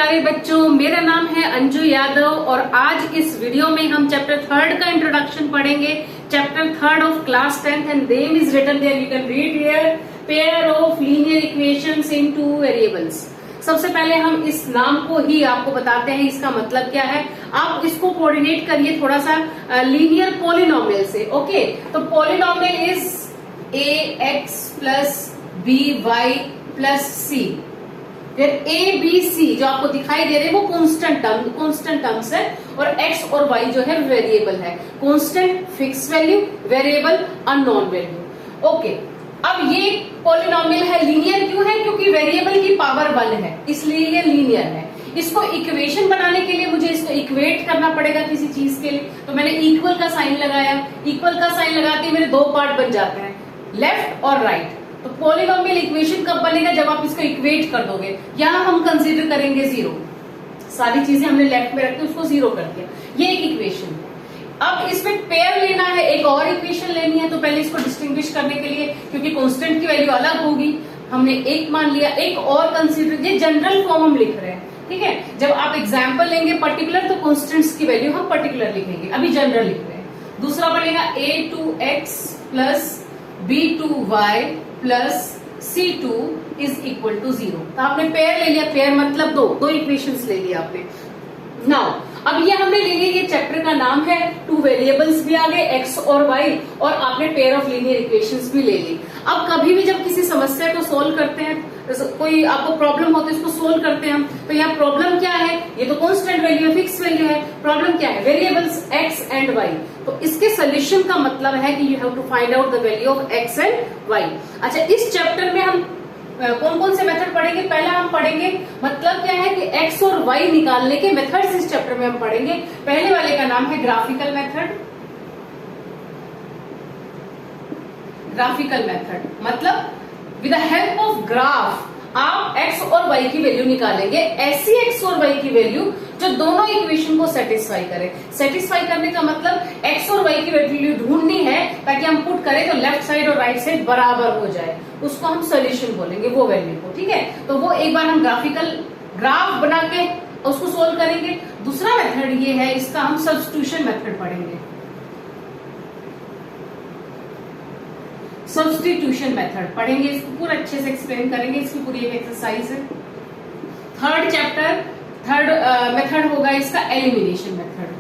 प्यारे बच्चों, मेरा नाम है अंजू यादव और आज इस वीडियो में हम चैप्टर 3 का इंट्रोडक्शन पढ़ेंगे। Chapter 3 of class 10th and name is written there, you can read here, pair of linear equations in two variables. सबसे पहले हम इस नाम को ही आपको बताते हैं, इसका मतलब क्या है। आप इसको कोऑर्डिनेट करिए थोड़ा सा लीनियर पॉलिनोमियल से। ओके, तो polynomial is ax plus by plus c। फिर a b c जो आपको दिखाई दे रहे हैं वो कांस्टेंट टर्म्स है और x और y जो है वेरिएबल है। Constant fix value, variable unknown value. Okay, अब ये पॉलिनोमियल है, लीनियर क्यों है? क्योंकि वेरिएबल की पावर 1 है, इसलिए ये लीनियर है। इसको इक्वेशन बनाने के लिए मुझे इसको इक्वेट करना पड़ेगा किसी चीज के लिए, तो मैंने इक्वल का साइन लगाया। इक्वल का साइन लगाते ही मेरे दो पार्ट बन जाते हैं, लेफ्ट और राइट। तो पॉलिनोमियल इक्वेशन कब बनेगा? जब आप इसको इक्वेट कर दोगे। यहां हम कंसीडर करेंगे 0, सारी चीजें हमने लेफ्ट में रखी उसको 0 कर दिया, ये एक इक्वेशन है। अब इसमें पेयर लेना है, एक और इक्वेशन लेनी है, तो पहले इसको डिस्टिंग्विश करने के लिए, क्योंकि कांस्टेंट की वैल्यू अलग होगी, हमने एक मान लिया, एक और कंसीडर, ये जनरल फॉर्म हम लिख रहे हैं, ठीक है। जब आप एग्जाम्पल लेंगे पर्टिकुलर, तो कांस्टेंट्स की वैल्यू हम पर्टिकुलर लिखेंगे, अभी जनरल लिख रहे हैं। दूसरा बनेगा a2x plus b2y plus c2 is equal to 0। तो आपने पेयर ले लिया, पेयर मतलब दो इक्वेशंस ले लिया आपने। नाउ अब ये हमने ले लिया, ये चैप्टर का नाम है, 2 वेरिएबल्स भी आ गए x और y, और आपने पेयर ऑफ लीनियर इक्वेशंस भी ले ली। अब कभी भी जब किसी समस्या को सोल्व करते हैं, कोई आपको प्रॉब्लम होती है, इसको सोल्व करते हैं हम, तो यहाँ प्रॉब्लम क्या है? ये तो कांस्टेंट वैल्यू है, फिक्स वैल्यू है। प्रॉब्लम क्या है? Variables x and y। तो इसके सोल्यूशन का मतलब है कि you have to find out the value of x and y। अच्छा, इस चैप्टर में हम कौन कौन से मेथड पढ़ेंगे? पहला हम पढ़ेंगे, मतलब क्या है कि x और y निकालने के मेथड्स इस चैप्टर में हम पढ़ेंगे। पहले वाले का नाम है ग्राफिकल मेथड। ग्राफिकल मेथड मतलब with the help of graph आप x और y की वैल्यू निकालेंगे, ऐसी x और y की वैल्यू जो दोनों इक्वेशन को सेटिस्फाई करे। सेटिस्फाई करने का मतलब x और y की वैल्यू ढूंढनी है ताकि हम पुट करें तो लेफ्ट साइड और राइट साइड बराबर हो जाए, उसको हम सोल्यूशन बोलेंगे, वो वैल्यू को, ठीक है। तो वो एक बार हम ग्राफिकल ग्राफ बना के उसको सोल्व करेंगे। दूसरा मेथड ये है, इसका हम सब्स्टिट्यूशन मेथड पढ़ेंगे। सब्स्टिट्यूशन मेथड पढ़ेंगे, इसको पूरा अच्छे से एक्सप्लेन करेंगे, इसकी पूरी एक एक्सरसाइज है। थर्ड मेथड होगा इसका एलिमिनेशन मेथड।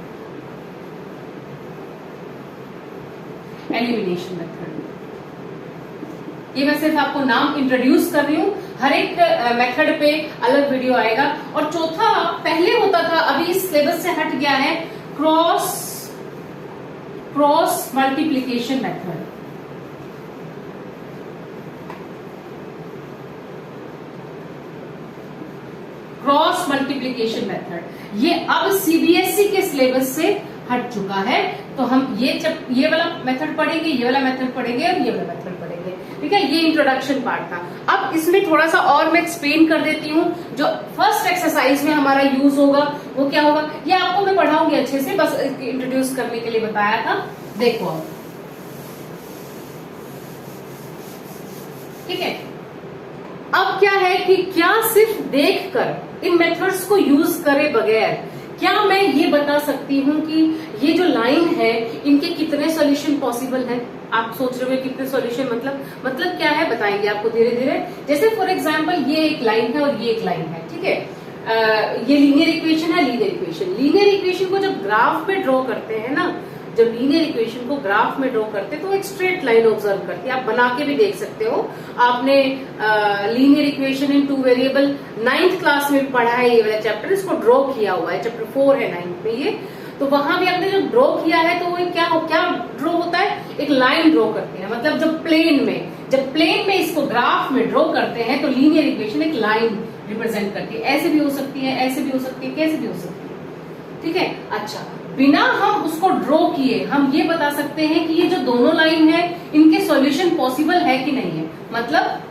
एलिमिनेशन मेथड, ये मैं सिर्फ आपको नाम इंट्रोड्यूस कर रही हूँ, हर एक मेथड पे अलग वीडियो आएगा। और चौथा पहले होता था, अभी इस सिलेबस से हट गया है, cross multiplication method. Cross multiplication method ये अब सीबीएसई के सिलेबस से हट चुका है। तो हम ये वाला मेथड पढ़ेंगे, ये वाला मेथड पढ़ेंगे और ये वाला मेथड पढ़ेंगे, ठीक है। ये इंट्रोडक्शन पार्ट था। अब इसमें थोड़ा सा और मैं एक्सप्लेन कर देती हूँ। जो फर्स्ट एक्सरसाइज में हमारा यूज होगा वो क्या होगा, ये आपको मैं पढ़ाऊंगी अच्छे से, बस इंट्रोड्यूस करने के लिए बताया था। देखो अब, ठीक है। अब क्या है कि क्या सिर्फ देखकर इन मेथड्स को यूज करे बगैर क्या मैं ये बता सकती हूँ कि ये जो लाइन है इनके कितने सॉल्यूशन पॉसिबल है? आप सोच रहे हो कितने सॉल्यूशन, मतलब क्या है, बताएंगे आपको धीरे धीरे। जैसे फॉर एग्जांपल ये एक लाइन है और ये एक लाइन है, ठीक है। ये लीनियर इक्वेशन है। लीनियर इक्वेशन को जब ग्राफ में ड्रॉ करते हैं ना, जब लीनियर इक्वेशन को ग्राफ में ड्रॉ करते हैं तो एक स्ट्रेट लाइन ऑब्जर्व करती है। आप बना के भी देख सकते हो, आपने linear equation in 2 variable 9th class में पढ़ा है, ये वाला चैप्टर, इसको ड्रॉ किया हुआ है, चैप्टर 4 है 9th में ये। तो वहां भी आपने जब ड्रॉ किया है तो वो क्या ड्रॉ होता है? एक लाइन ड्रॉ करते हैं, मतलब जब प्लेन में इसको ग्राफ में ड्रॉ करते हैं तो लीनियर इक्वेशन एक लाइन रिप्रेजेंट करती है। ऐसे भी हो सकती है, ऐसे भी हो सकती है, कैसे भी हो सकती है, ठीक है। अच्छा, बिना हम उसको ड्रॉ किए हम ये बता सकते हैं कि ये जो दोनों लाइन है इनके सॉल्यूशन पॉसिबल है कि नहीं है, मतलब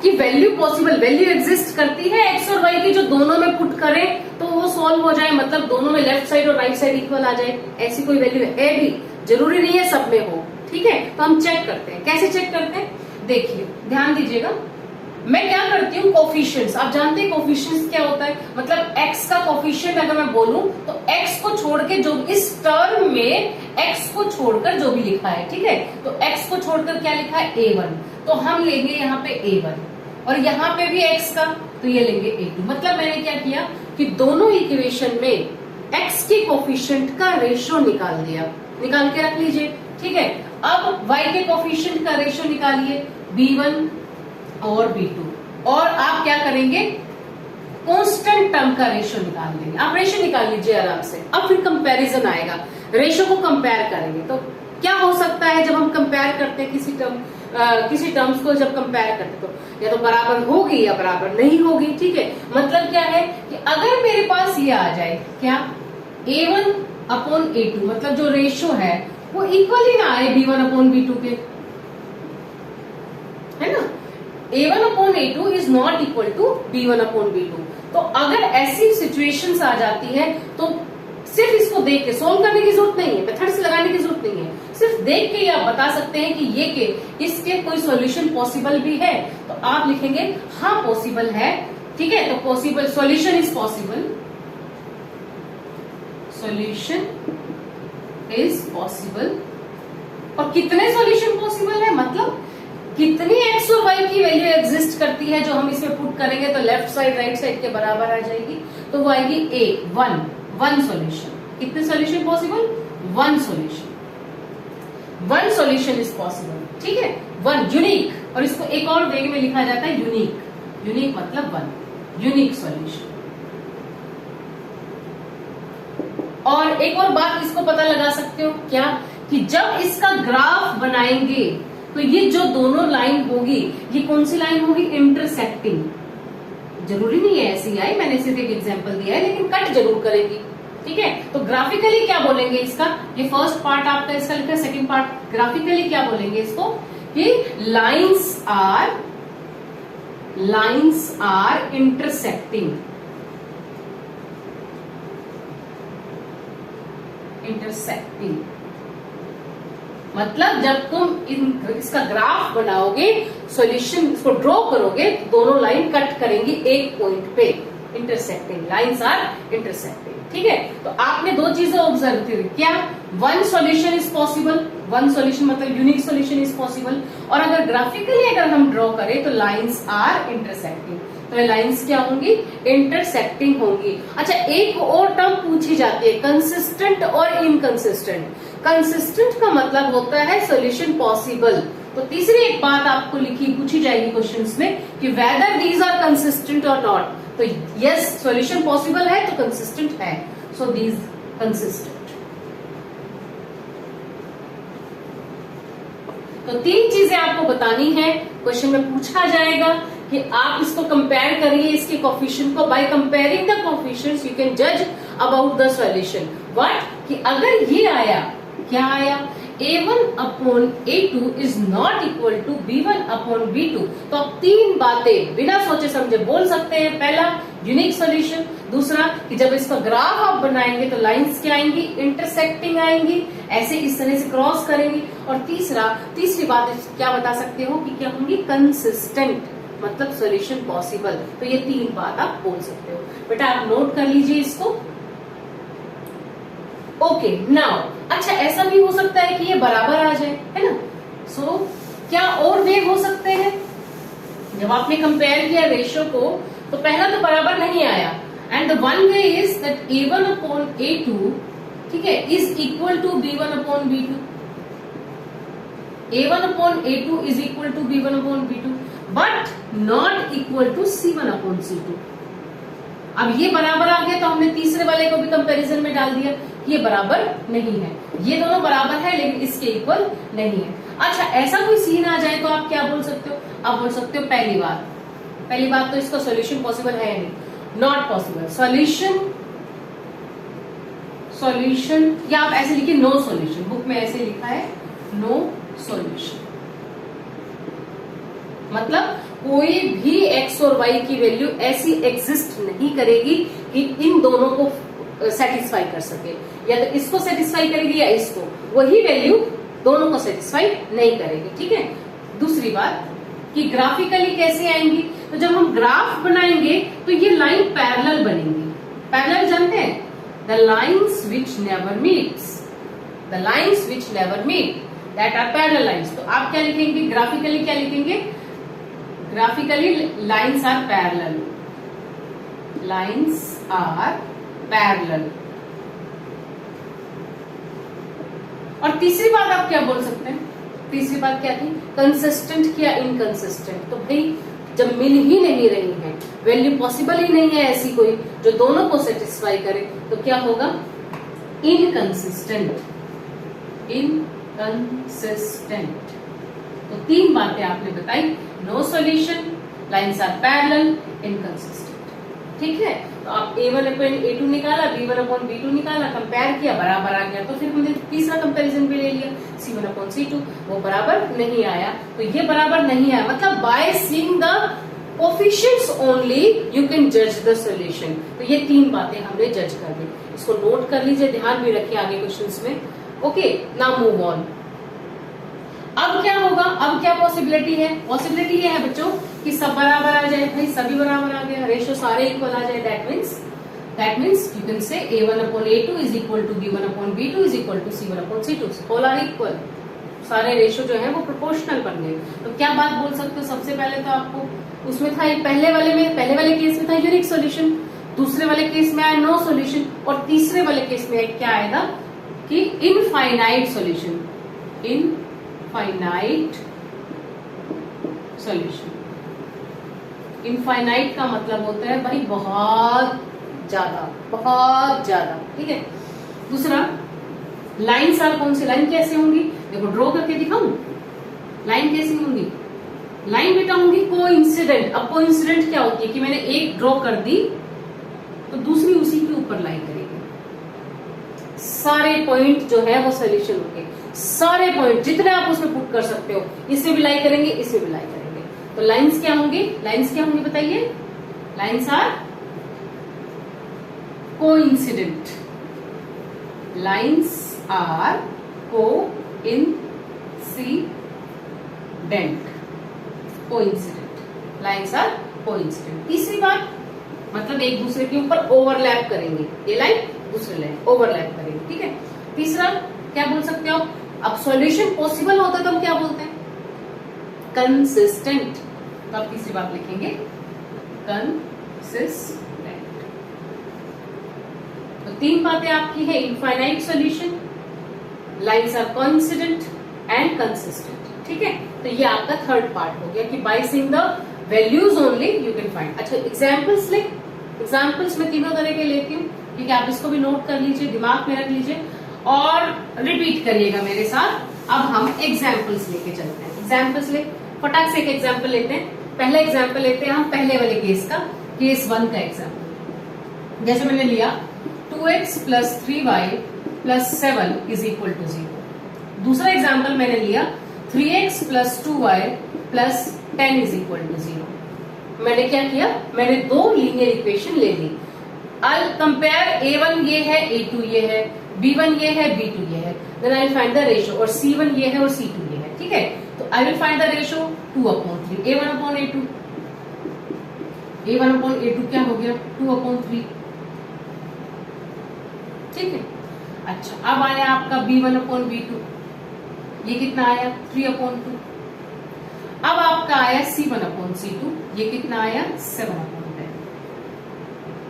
कि वैल्यू पॉसिबल, वैल्यू एग्जिस्ट करती है एक्स और वाई की, जो दोनों में पुट करें तो वो सॉल्व हो जाए, मतलब दोनों में लेफ्ट साइड और राइट साइड इक्वल आ जाए। ऐसी कोई वैल्यू है भी, जरूरी नहीं है सब में हो, ठीक है। तो हम चेक करते हैं, कैसे चेक करते हैं, देखिए ध्यान दीजिएगा। मैं क्या करती हूँ, कोफिशिएंट्स, आप जानते हैं कोफिशिएंट्स क्या होता है, मतलब x का कोफिशिएंट अगर मैं बोलूं तो x को छोड़ के जो इस टर्म में x को छोड़कर जो भी लिखा है, ठीक है, तो x को छोड़कर क्या लिखा है, a1, तो हम लेंगे यहाँ पे a1 और यहाँ पे भी x का, तो ये लेंगे a2। मतलब मैंने क्या किया कि दोनों इक्वेशन में x के कोफिशिएंट का रेशियो निकाल दिया, निकाल के रख लीजिए, ठीक है। अब y के कोफिशिएंट का रेशियो निकालिए, b1 और b2, और आप क्या करेंगे, कांस्टेंट टर्म का रेशियो निकाल लेंगे। आप रेशियो निकाल लीजिए आराम से। अब फिर कंपैरिजन आएगा, रेशियो को कंपेयर करेंगे तो क्या हो सकता है, जब हम कंपेयर करते हैं किसी टर्म्स को जब कंपेयर करते तो या तो बराबर होगी या बराबर नहीं होगी, ठीक है। मतलब क्या है कि अगर मेरे पास ये आ जाए क्या, a1 अपॉन a2, मतलब जो रेशियो है वो इक्वल ही ना आए b1 अपॉन b2 के, है ना। a1 upon a2 is not equal to b1 upon b2। तो अगर ऐसी सिचुएशंस आ जाती है तो सिर्फ इसको देख के सोल्व करने की जरूरत नहीं है, मेथड्स लगाने की जरूरत नहीं है, सिर्फ देख के आप बता सकते हैं कि ये के इसके कोई सॉल्यूशन पॉसिबल भी है, तो आप लिखेंगे हाँ पॉसिबल है, ठीक है। तो possible solution is possible, solution is possible. और कितने सॉल्यूशन पॉसिबल है, मतलब कितनी एक्स और वाई की वैल्यू एग्जिस्ट करती है जो हम इसमें पुट करेंगे तो लेफ्ट साइड राइट साइड के बराबर आ जाएगी, तो वो आएगी ए वन सॉल्यूशन। कितने solution possible, one solution is possible, ठीक है, वन यूनिक। और इसको एक और वे में लिखा जाता है यूनिक मतलब वन, यूनिक सॉल्यूशन। और एक और बात इसको पता लगा सकते हो क्या, कि जब इसका ग्राफ बनाएंगे तो ये जो दोनों लाइन होगी, ये कौन सी लाइन होगी, इंटरसेक्टिंग। जरूरी नहीं है ऐसी आई, मैंने सिर्फ एक एग्जांपल दिया है, लेकिन कट जरूर करेगी, ठीक है। तो ग्राफिकली क्या बोलेंगे इसका, ये फर्स्ट पार्ट आपका इसका लिखा है, सेकंड पार्ट ग्राफिकली क्या बोलेंगे इसको, कि लाइंस आर इंटरसेक्टिंग, मतलब जब तुम इसका ग्राफ बनाओगे, सॉल्यूशन इसको ड्रॉ करोगे, दोनों लाइन कट करेंगी एक पॉइंट पे, इंटरसेक्टिंग, लाइंस आर इंटरसेक्टिंग, ठीक है। तो आपने दो चीजें ऑब्जर्व की, क्या, one solution is possible, one solution मतलब यूनिक सॉल्यूशन इज पॉसिबल, और अगर ग्राफिकली अगर हम ड्रॉ करें तो लाइंस आर इंटरसेक्टिंग, तो ये लाइंस क्या होंगी, इंटरसेक्टिंग होंगी। अच्छा, एक और टर्म पूछी जाती है, कंसिस्टेंट और इनकंसिस्टेंट। कंसिस्टेंट का मतलब होता है सॉल्यूशन पॉसिबल। तो तीसरी एक बात आपको पूछी जाएगी क्वेश्चंस में कि वेदर दीज आर कंसिस्टेंट और नॉट। तो यस, सॉल्यूशन पॉसिबल है तो कंसिस्टेंट है, सो दीज कंसिस्टेंट। तो तीन चीजें आपको बतानी है, क्वेश्चन में पूछा जाएगा कि आप इसको कंपेयर करिए, इसके कोफिशिएंट को। By comparing the coefficients you can जज अबाउट द सॉल्यूशन। व्हाट, कि अगर ये आया, क्या आया, a1 upon a2 is not equal to b1 upon b2, तो आप तीन बातें बिना सोचे समझे बोल सकते हैं। पहला, यूनिक सॉल्यूशन। दूसरा, कि जब इसका ग्राफ आप बनाएंगे तो लाइंस क्या आएंगी, इंटरसेक्टिंग आएंगी, ऐसे इस तरह से क्रॉस करेंगी। और तीसरी बात क्या बता सकते हो कि क्या होंगी, कंसिस्टेंट, मतलब सॉल्यूशन पॉसिबल। तो ये तीन बात आप बोल सकते हो। बेटा आप नोट कर लीजिए इसको। ओके, नाउ अच्छा, ऐसा भी हो सकता है कि ये बराबर आ जाए, है ना। सो क्या और वे हो सकते हैं, जब आपने कंपेयर किया रेशियो को तो पहला तो बराबर नहीं आया, and the one way is that a1 upon a2, ठीक है, is equal to b1 upon b2। a1 upon a2 is equal to b1 upon b2, but not equal to c1 upon c2। अब ये बराबर आ गया तो हमने तीसरे वाले को भी कंपैरिजन में डाल दिया, ये बराबर नहीं है, ये दोनों बराबर है लेकिन इसके इक्वल नहीं है। अच्छा, ऐसा कोई सीन आ जाए तो आप क्या बोल सकते हो, आप बोल सकते हो पहली बात तो इसका सॉल्यूशन पॉसिबल है नहीं, नॉट पॉसिबल, सॉल्यूशन, या आप ऐसे लिखिए नो सॉल्यूशन, बुक में ऐसे लिखा है नो सॉल्यूशन, मतलब कोई भी x और y की वैल्यू ऐसी एग्जिस्ट नहीं करेगी कि इन दोनों को सेटिस्फाई कर सके, या तो इसको सेटिस्फाई करेगी या इसको, वही वैल्यू दोनों को सेटिस्फाई नहीं करेगी, ठीक है। दूसरी बात, कि ग्राफिकली कैसे आएंगी। तो जब हम ग्राफ बनाएंगे तो ये लाइन पैरेलल बनेंगी। पैरेलल जानते हैं, the lines which never meets, the lines which never meet that are parallel lines. तो आप क्या लिखेंगे, ग्राफिकली क्या लिखेंगे, graphically lines are parallel, lines are parallel. और तीसरी बात आप क्या बोल सकते हैं, तीसरी बात क्या थी, कंसिस्टेंट या इनकंसिस्टेंट। तो भाई जब मिल ही नहीं रही है, वैल्यू पॉसिबल ही नहीं है ऐसी कोई जो दोनों को सेटिस्फाई करे, तो क्या होगा, इनकंसिस्टेंट, इनकंसिस्टेंट। तो तीन बातें आपने बताई, no solution, lines are parallel, inconsistent. ठीक है, तो आप A1/A2 निकाला, B1/B2 निकाला, कंपेयर किया, बराबर आ गया। तो फिर हमने तीसरा कंपैरिजन भी ले लिया, C1/C2, वो बराबर नहीं आया। तो ये बराबर नहीं आया, मतलब by seeing the coefficients only you can जज द सॉल्यूशन। तो ये तीन बातें हमने जज कर ली, इसको नोट कर लीजिए, ध्यान भी रखिए आगे क्वेश्चंस में। Okay, now move on. अब क्या होगा, अब क्या पॉसिबिलिटी है, पॉसिबिलिटी ये है बच्चों कि सब बराबर आ जाए। भाई सभी बराबर आ गया, रेशियो सारे इक्वल आ जाए, that means you can say A1/A2 is equal to B1/B2 is equal to C1/C2, all are equal. सारे रेशियो जो है वो प्रोपोर्शनल बन गए। तो क्या बात बोल सकते हो, सबसे पहले तो आपको उसमें था, पहले वाले केस में था यूनिक सॉल्यूशन, दूसरे वाले केस में आया नो सॉल्यूशन, और तीसरे वाले केस में क्या आएगा कि infinite solution, infinite solution. Infinite का मतलब होता है भाई बहुत ज्यादा, बहुत ज्यादा। ठीक है, दूसरा लाइन आर कौन सी, लाइन कैसे होंगी, देखो ड्रॉ करके दिखाऊं, लाइन कैसी होंगी, लाइन बेटा होंगी कोइंसिडेंट। अब कोइंसिडेंट क्या होती है कि मैंने एक ड्रॉ कर दी तो दूसरी उसी के ऊपर लाइन करेगी, सारे पॉइंट जो है वो सोल्यूशन होंगे, सारे पॉइंट जितने आप उसमें पुट कर सकते हो, इससे भी लाई करेंगे, इससे भी लाई करेंगे। तो लाइंस क्या होंगी, लाइंस क्या होंगी बताइए, lines are coincident, lines are coincident, coincident, lines are coincident. तीसरी बात मतलब एक दूसरे के ऊपर ओवरलैप करेंगे, ये लाइन दूसरे लाइन ओवरलैप करेंगे। ठीक है, तीसरा क्या बोल सकते हो, अब सॉल्यूशन पॉसिबल होता है तो हम क्या बोलते हैं, कंसिस्टेंट। तो आप तीसरी बात लिखेंगे कंसिस्टेंट। तो तीन बातें आपकी है, infinite solution, lines are coincident and consistent. ठीक है, तो ये आपका थर्ड पार्ट हो गया कि by seeing the values only you can find. अच्छा एग्जाम्पल्स ले, एग्जाम्पल्स में तीनों तरह के लेती हूँ, ठीक है, आप इसको भी नोट कर लीजिए, दिमाग में रख लीजिए और रिपीट करिएगा मेरे साथ। अब हम एग्जाम्पल्स लेके चलते हैं, एग्जाम्पल्स ले, फटाक से एक एग्जाम्पल लेते हैं। पहला एग्जाम्पल लेते हैं हम पहले वाले केस का, केस 1 का एग्जाम्पल। जैसे मैंने लिया 2x + 3y + 7 is equal to 0। दूसरा एग्जाम्पल मैंने लिया 3x + 2y + 10 is equal to 0। मैंने क्या किया, मैंने दो लीनियर इक्वेशन ले ली, I'll compare A1 ये है, A2 ये है, B1 ये है, B2 ये है, then I'll find the ratio, और C1 ये है और C2 ये है। ठीक है, तो I will find the ratio 2/3, A1/A2, A1/A2 क्या हो गया 2/3। ठीक है, अच्छा अब आया आपका B1/B2, ये कितना आया 3/2। अब आपका आया C1/C2, ये कितना आया 7/10।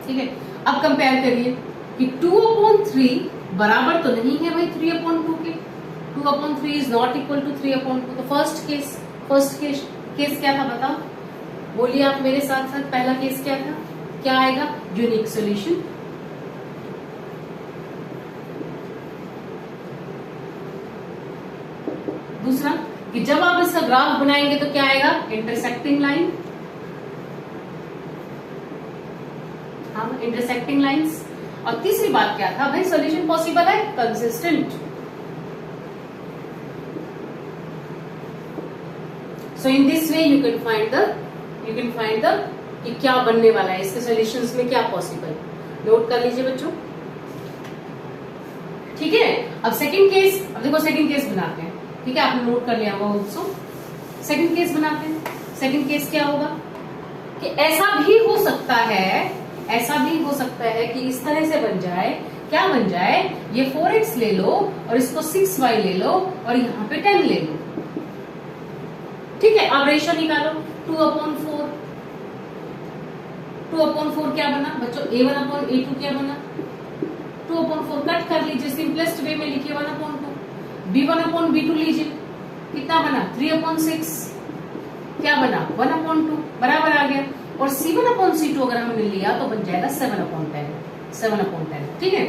ठीक है, अब कंपेयर करिए कि 2/3 बराबर तो नहीं है भाई 3/2 के, 2/3 इज नॉट इक्वल टू 3/2। तो फर्स्ट केस क्या था बताओ, बोलिए आप मेरे साथ साथ, पहला केस क्या था, क्या आएगा यूनिक सॉल्यूशन। दूसरा कि जब आप इसका ग्राफ बनाएंगे तो क्या आएगा इंटरसेक्टिंग लाइन, हाँ इंटरसेक्टिंग लाइंस। और तीसरी बात क्या था भाई, सॉल्यूशन पॉसिबल है, consistent. So in this way you can find the कि क्या बनने वाला है, इसके सॉल्यूशंस में क्या पॉसिबल, नोट कर लीजिए बच्चों। ठीक है, अब सेकंड केस, अब देखो सेकंड केस बनाते हैं। ठीक है, आपने नोट कर लिया होगा ऑल्सो। सेकंड केस बनाते हैं। सेकंड केस क्या होगा कि ऐसा भी हो सकता है कि इस तरह से बन जाए, क्या बन जाए, ये 4x ले लो और इसको 6y ले लो और यहाँ पे 10 ले लो। ठीक है, अब रेशियो निकालो 2/4। 2/4 क्या बना बच्चों, a1/a2 क्या बना, 2/4 कट कर लीजिए, सिंपलेस्ट वे में लिखिए 1/2। b1/b2 लीजिए, कितना बना 3/6, क्या बना 1/2, बराबर आ गया। और c1/c2 अगर हमने लिया तो बन जाएगा 7/10। ठीक है,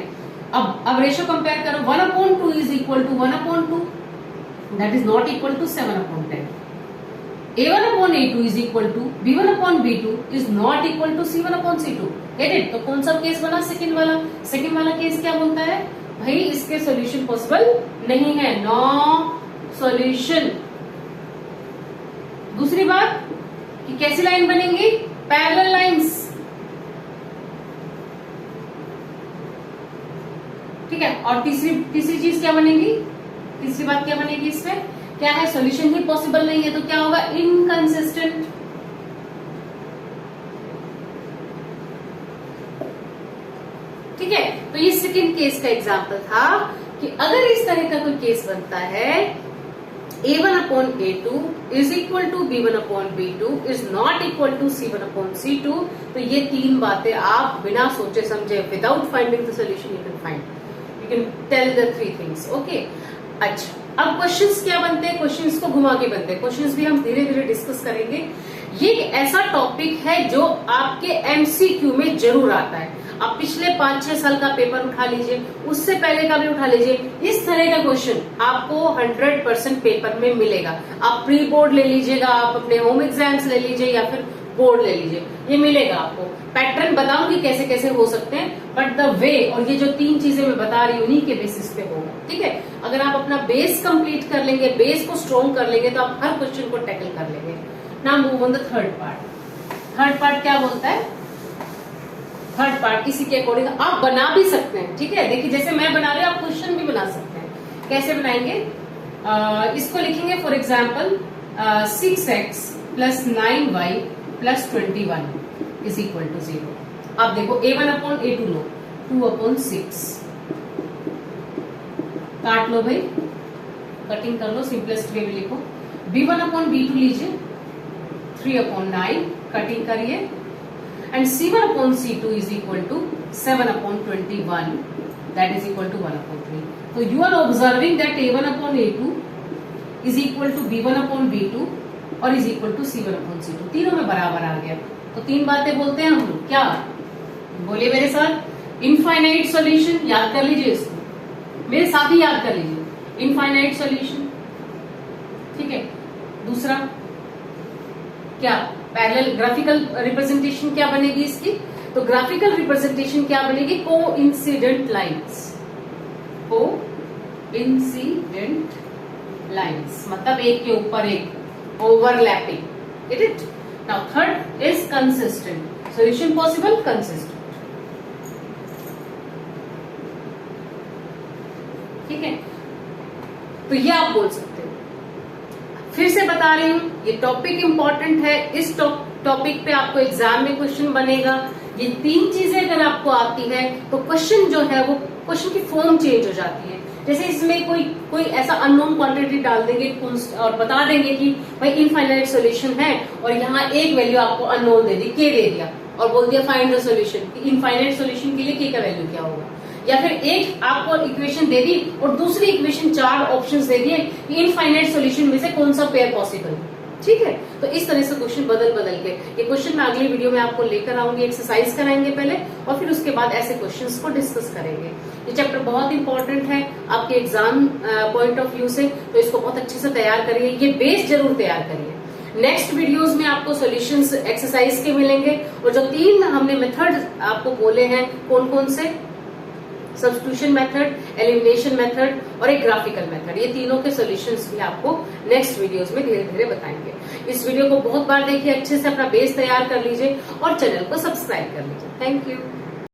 अब रेशियो कंपेयर करो, 1/2 is equal to 1/2, that is not equal to 7/10। a1/a2 is equal to b1/b2 is not equal to c1/c2। Get it? तो कौन सा केस बना, सेकंड वाला केस क्या बोलता है भाई, इसके सॉल्यूशन पॉसिबल नहीं है, नो सॉल्यूशन। दूसरी बात कि कैसी लाइन बनेंगी, पैरेलल लाइंस। ठीक है, और तीसरी चीज क्या बनेगी, तीसरी बात क्या बनेगी इसमें, क्या है, सॉल्यूशन ही पॉसिबल नहीं है तो क्या होगा, इनकंसिस्टेंट। ठीक है, तो ये सेकंड केस का एग्जांपल था कि अगर इस तरह का कोई केस बनता है a1/a2 is equal to b1/b2 is not equal to c1/c2, तो ये तीन बातें आप बिना सोचे समझे, without finding the solution you can tell the 3 things. Okay, अच्छा, अब क्वेश्चंस क्या बनते हैं, क्वेश्चंस को घुमा के बनते हैं, क्वेश्चंस भी हम धीरे धीरे डिस्कस करेंगे। ये ऐसा टॉपिक है जो आपके एमसीक्यू में जरूर आता है। आप पिछले 5-6 साल का पेपर उठा लीजिए, उससे पहले का भी उठा लीजिए, इस तरह का क्वेश्चन आपको 100% पेपर में मिलेगा। आप प्री बोर्ड ले लीजिएगा, आप अपने होम एग्जाम्स ले लीजिए या फिर बोर्ड ले लीजिए, ये मिलेगा आपको। पैटर्न बताऊंगी कैसे कैसे हो सकते हैं, बट द वे, और ये जो 3 चीजें मैं बता रही हूँ उन्हीं के बेसिस पे होगा। ठीक है, अगर आप अपना बेस कंप्लीट कर लेंगे, बेस को स्ट्रॉन्ग कर लेंगे तो आप हर क्वेश्चन को टैकल कर लेंगे। Now move on the third part. Third part क्या बोलता है, थर्ड पार्ट इसी के अकॉर्डिंग आप बना भी सकते हैं। ठीक है, देखिए जैसे मैं बना रही हूँ आप क्वेश्चन भी बना सकते हैं। कैसे बनाएंगे, इसको लिखेंगे for example 6x + 9y + 21 is equal to 0। आप देखो a1/a2 लो, 2/6, काट लो भाई, कटिंग कर लो, सिंपलेस्ट वे में लिखो। b1/b2 लीजिए, 3/9, कटिंग करिए, and c1/c2 is equal to 7/21, that is equal to 1/3. So you are observing that a1/a2 is equal to b1/b2 और is equal to c1/c2, तीनों में बराबर आ गया। तो 3 बातें बोलते हैं हम, क्या बोलिए मेरे साथ, इनफाइनाइट सॉल्यूशन, याद कर लीजिए इसको, मेरे साथ ही याद कर लीजिए, इनफाइनाइट सॉल्यूशन। ठीक है, दूसरा क्या, पैरेलल ग्राफिकल रिप्रेजेंटेशन क्या बनेगी इसकी, तो ग्राफिकल रिप्रेजेंटेशन क्या बनेगी, कोइंसिडेंट लाइंस। कोइंसिडेंट लाइंस मतलब एक के ऊपर एक, overlapping. Get it? Now third is consistent, solution possible, consistent. ठीक है, तो ये आप बोल सकते हो। फिर से बता रही हूँ, ये टॉपिक इंपॉर्टेंट है, इस टॉपिक पे आपको एग्जाम में क्वेश्चन बनेगा। ये 3 चीजें अगर आपको आती है तो क्वेश्चन जो है वो क्वेश्चन की फॉर्म चेंज हो जाती है। जैसे इसमें कोई ऐसा अननोन क्वांटिटी डाल देंगे और बता देंगे कि भाई इनफाइनाइट सॉल्यूशन है और यहाँ एक वैल्यू आपको अननोन दे दी, के दे दिया और बोल दिया find the solution. Infinite solution के लिए के का वैल्यू क्या होगा, या फिर एक आपको इक्वेशन दे दी और दूसरी इक्वेशन 4 ऑप्शंस दे दिए कि इनफाइनाइट सॉल्यूशन में से कौन सा पेयर पॉसिबल है। ठीक है, तो इस तरह से क्वेश्चन बदल के ये क्वेश्चन मैं अगली वीडियो में आपको लेकर आऊंगी, एक्सरसाइज कराएंगे पहले और फिर उसके बाद ऐसे क्वेश्चंस को डिस्कस करेंगे। ये चैप्टर बहुत इंपॉर्टेंट है आपके एग्जाम पॉइंट ऑफ व्यू से, तो इसको बहुत अच्छे से तैयार करिए, ये बेस जरूर तैयार करिए। नेक्स्ट वीडियोस में आपको सॉल्यूशंस एक्सरसाइज के मिलेंगे और जो 3 हमने मेथड आपको बोले हैं, कौन कौन से, सब्स्टिट्यूशन मेथड, एलिमिनेशन मेथड और एक ग्राफिकल मेथड, ये तीनों के सॉल्यूशंस भी आपको नेक्स्ट वीडियोस में धीरे धीरे बताएंगे। इस वीडियो को बहुत बार देखिए, अच्छे से अपना बेस तैयार कर लीजिए और चैनल को सब्सक्राइब कर लीजिए। Thank you.